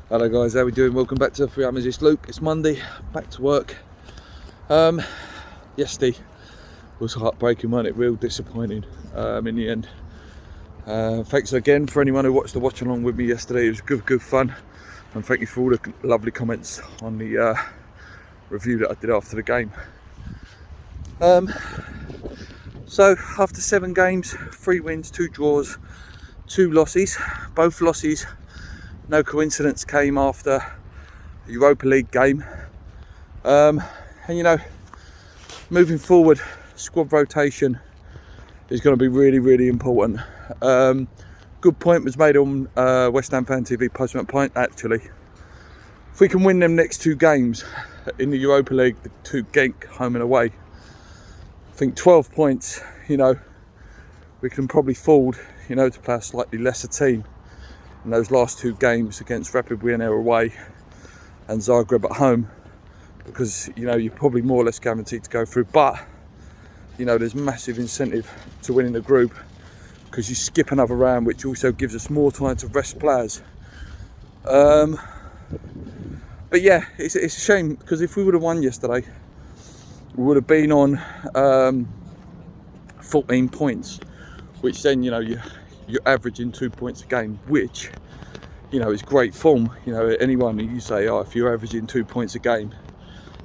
Hello guys, how we doing? Welcome back to the Free Hammers. It's Luke. It's Monday, back to work. Yesterday was heartbreaking, wasn't it? Real disappointing in the end. Thanks again for anyone who watched the watch along with me yesterday. It was good fun, and thank you for all the lovely comments on the review that I did after the game. So after 7 games, 3 wins, 2 draws, 2 losses. Both losses, no coincidence, came after the Europa League game. And you know, moving forward, squad rotation is going to be really important. Good point was made on West Ham Fan TV post-match point. Actually, if we can win them next 2 games in the Europa League, the 2 Genk home and away, I think 12 points, you know, we can probably afford, you know, to play a slightly lesser team in those last 2 games against Rapid Vienna away and Zagreb at home, because, you know, you're probably more or less guaranteed to go through. But, you know, there's massive incentive to winning the group, because you skip another round, which also gives us more time to rest players. But yeah, it's a shame, because if we would have won yesterday, we would have been on 14 points, which then, you know, you're averaging 2 points a game, which, you know, is great form. You know, anyone you say, oh, if you're averaging 2 points a game,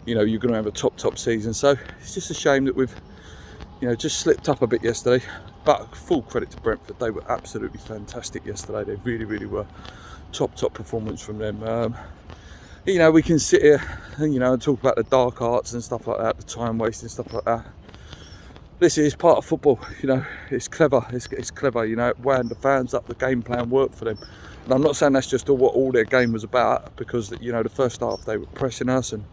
you know, you're going to have a top season. So it's just a shame that we've, you know, just slipped up a bit yesterday. But full credit to Brentford, they were absolutely fantastic yesterday. They really were. Top performance from them. You know, we can sit here and, you know, and talk about the dark arts and stuff like that, the time wasting stuff like that. This is part of football, you know. It's clever. It's clever, you know. It wound the fans up. The game plan worked for them. And I'm not saying that's just what all their game was about, because, you know, the first half they were pressing us and,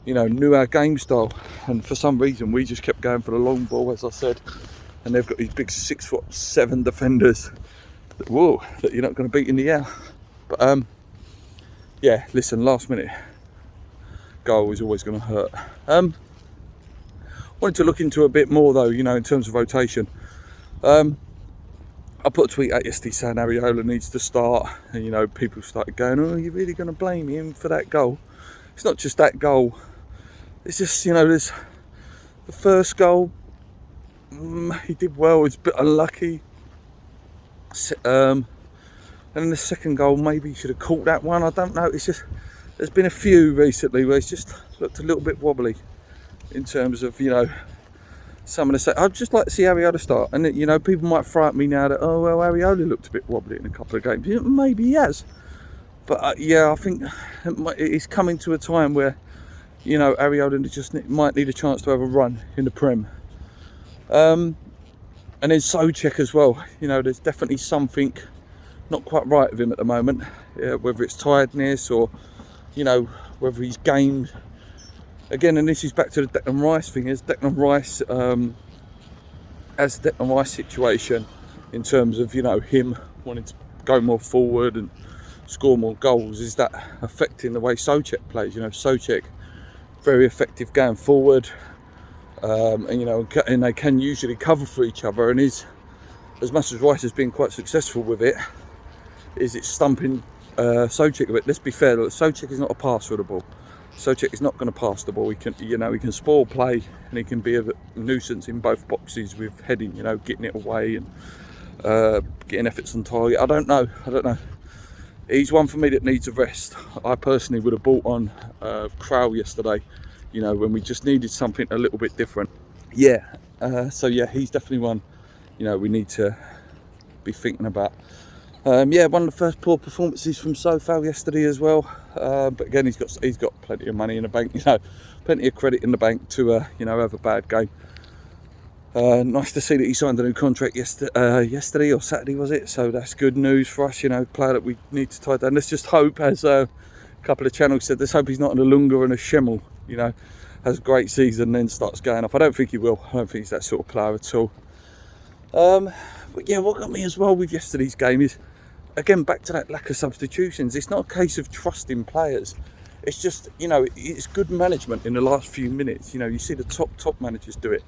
you know, knew our game style. And for some reason we just kept going for the long ball, as I said. And they've got these big 6'7" defenders that, whoa, that you're not going to beat in the air. But yeah, listen, last minute goal is always going to hurt. Wanted to look into a bit more though, you know, in terms of rotation. I put a tweet out yesterday saying Areola needs to start, and, you know, people started going, oh, you're really going to blame him for that goal? It's not just that goal. It's just, you know, there's the first goal, he did well, it's a bit unlucky. And the second goal, maybe he should have caught that one, I don't know. It's just, there's been a few recently where it's just looked a little bit wobbly in terms of, you know, some of the say. I'd just like to see Areola start, and, you know, people might throw at me now that, oh well, Areola looked a bit wobbly in a couple of games. Maybe he has, but yeah, I think it's coming to a time where, you know, Areola just might need a chance to have a run in the Prem. And then Souček as well. You know, there's definitely something not quite right with him at the moment, whether it's tiredness or, you know, whether he's gamed again. And this is back to the Declan Rice thing. Is Declan Rice as the Declan Rice situation in terms of, you know, him wanting to go more forward and score more goals, is that affecting the way Souček plays? You know, Souček very effective going forward, and, you know, and they can usually cover for each other, and is, as much as Rice has been quite successful with it, is it stumping Souček a bit. Let's be fair, Souček is not a passer of the ball. Souček is not going to pass the ball. He can, you know, he can spoil play, and he can be a nuisance in both boxes with heading, you know, getting it away and getting efforts on target. I don't know. He's one for me that needs a rest. I personally would have bought on Král yesterday, you know, when we just needed something a little bit different. Yeah, so yeah, he's definitely one, you know, we need to be thinking about. Yeah, one of the first poor performances from Sofal yesterday as well. But again, he's got plenty of money in the bank, you know, plenty of credit in the bank to you know, have a bad game. Nice to see that he signed a new contract yesterday or Saturday, was it? So that's good news for us, you know, player that we need to tie down. Let's just hope, as a couple of channels said, let's hope he's not on a Lunga and a Schemmel, you know, has a great season and then starts going off. I don't think he will. I don't think he's that sort of player at all. But yeah, what got me as well with yesterday's game is, again, back to that lack of substitutions. It's not a case of trusting players. It's just, you know, it's good management in the last few minutes. You know, you see the top managers do it.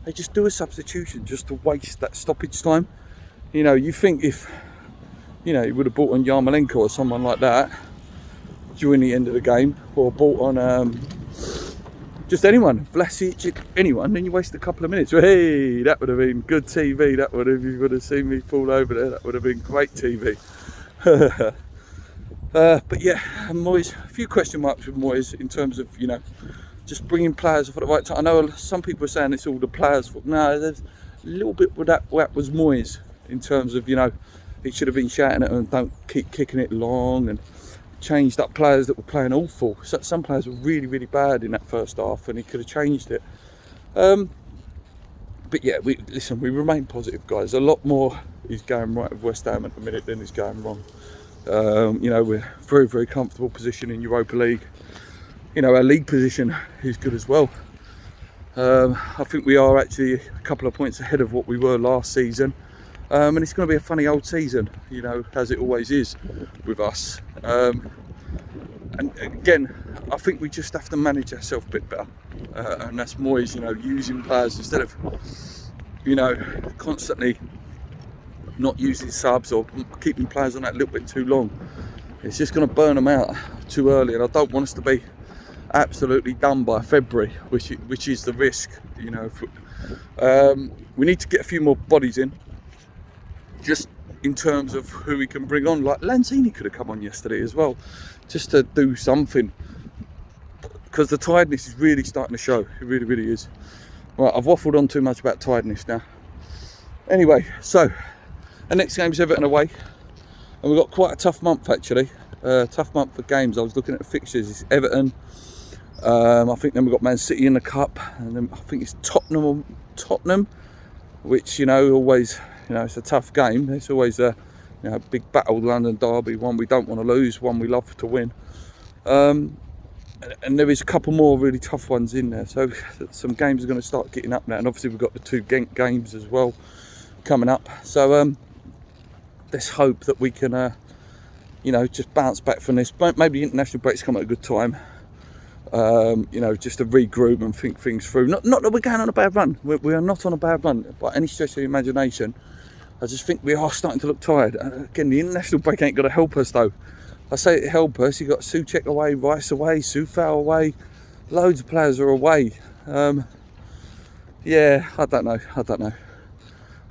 They just do a substitution just to waste that stoppage time. You know, you think if, you know, you would have bought on Yarmolenko or someone like that, during the end of the game, or brought on just anyone, Vlasic, anyone, then you waste a couple of minutes. Hey, that would have been good TV. That would have, you would have seen me fall over there. That would have been great TV. But yeah, Moyes, a few question marks with Moyes in terms of, you know, just bringing players up at the right time. I know some people are saying it's all the players' fault. No, there's a little bit with that was Moyes in terms of, you know, he should have been shouting at them, don't keep kicking it long, and changed up players that were playing awful. So some players were really, really bad in that first half, and he could have changed it. But yeah, we remain positive, guys. A lot more is going right with West Ham at the minute than is going wrong. You know, we're very, very comfortable position in Europa League. You know, our league position is good as well. I think we are actually a couple of points ahead of what we were last season. And it's going to be a funny old season, you know, as it always is with us. And again, I think we just have to manage ourselves a bit better. And that's Moyes, you know, using players instead of, you know, constantly not using subs or keeping players on that a little bit too long. It's just going to burn them out too early, and I don't want us to be absolutely done by February, which is the risk, you know. We need to get a few more bodies in, just in terms of who we can bring on. Like Lanzini could have come on yesterday as well, just to do something, because the tiredness is really starting to show. It really, really is. Right, I've waffled on too much about tiredness now. Anyway, so the next game's Everton away, and we've got quite a tough month actually. Tough month for games. I was looking at the fixtures. It's Everton. I think then we've got Man City in the cup, and then I think it's Tottenham, which, you know, always, you know, it's a tough game. It's always a, you know, big battle, London derby, one we don't want to lose, one we love to win. And there is a couple more really tough ones in there, so some games are going to start getting up now, and obviously we've got the 2 games as well coming up. So let's hope that we can, you know, just bounce back from this. Maybe the international breaks come at a good time. You know, just to regroup and think things through. Not that we're going on a bad run. We are not on a bad run by any stretch of the imagination. I just think we are starting to look tired. Again, the international break ain't going to help us though. I say it help us. You got Souček away, Rice away, Soufal away. Loads of players are away. Yeah, I don't know.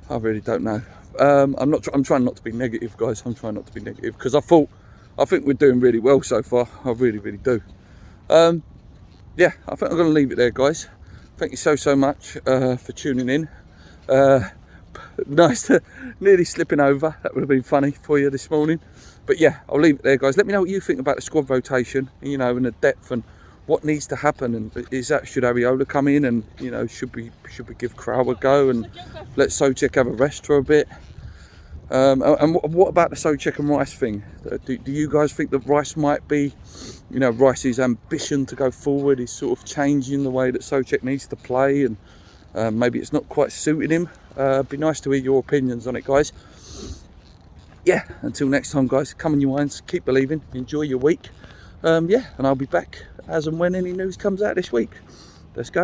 I really don't know. I'm trying not to be negative, guys. I'm trying not to be negative, because I think we're doing really well so far. I really, really do. Yeah, I think I'm going to leave it there, guys. Thank you so much for tuning in. Nice to nearly slipping over. That would have been funny for you this morning. But yeah, I'll leave it there, guys. Let me know what you think about the squad rotation, you know, and the depth, and what needs to happen. And should Areola come in, and, you know, should we give Krau a go and let Souček have a rest for a bit? And what about the Souček and Rice thing? Do you guys think that Rice might be, you know, Rice's ambition to go forward is sort of changing the way that Souček needs to play, and maybe it's not quite suiting him? It'd be nice to hear your opinions on it, guys. Yeah, until next time, guys, come on your irons, keep believing, enjoy your week. Yeah, and I'll be back as and when any news comes out this week. Let's go.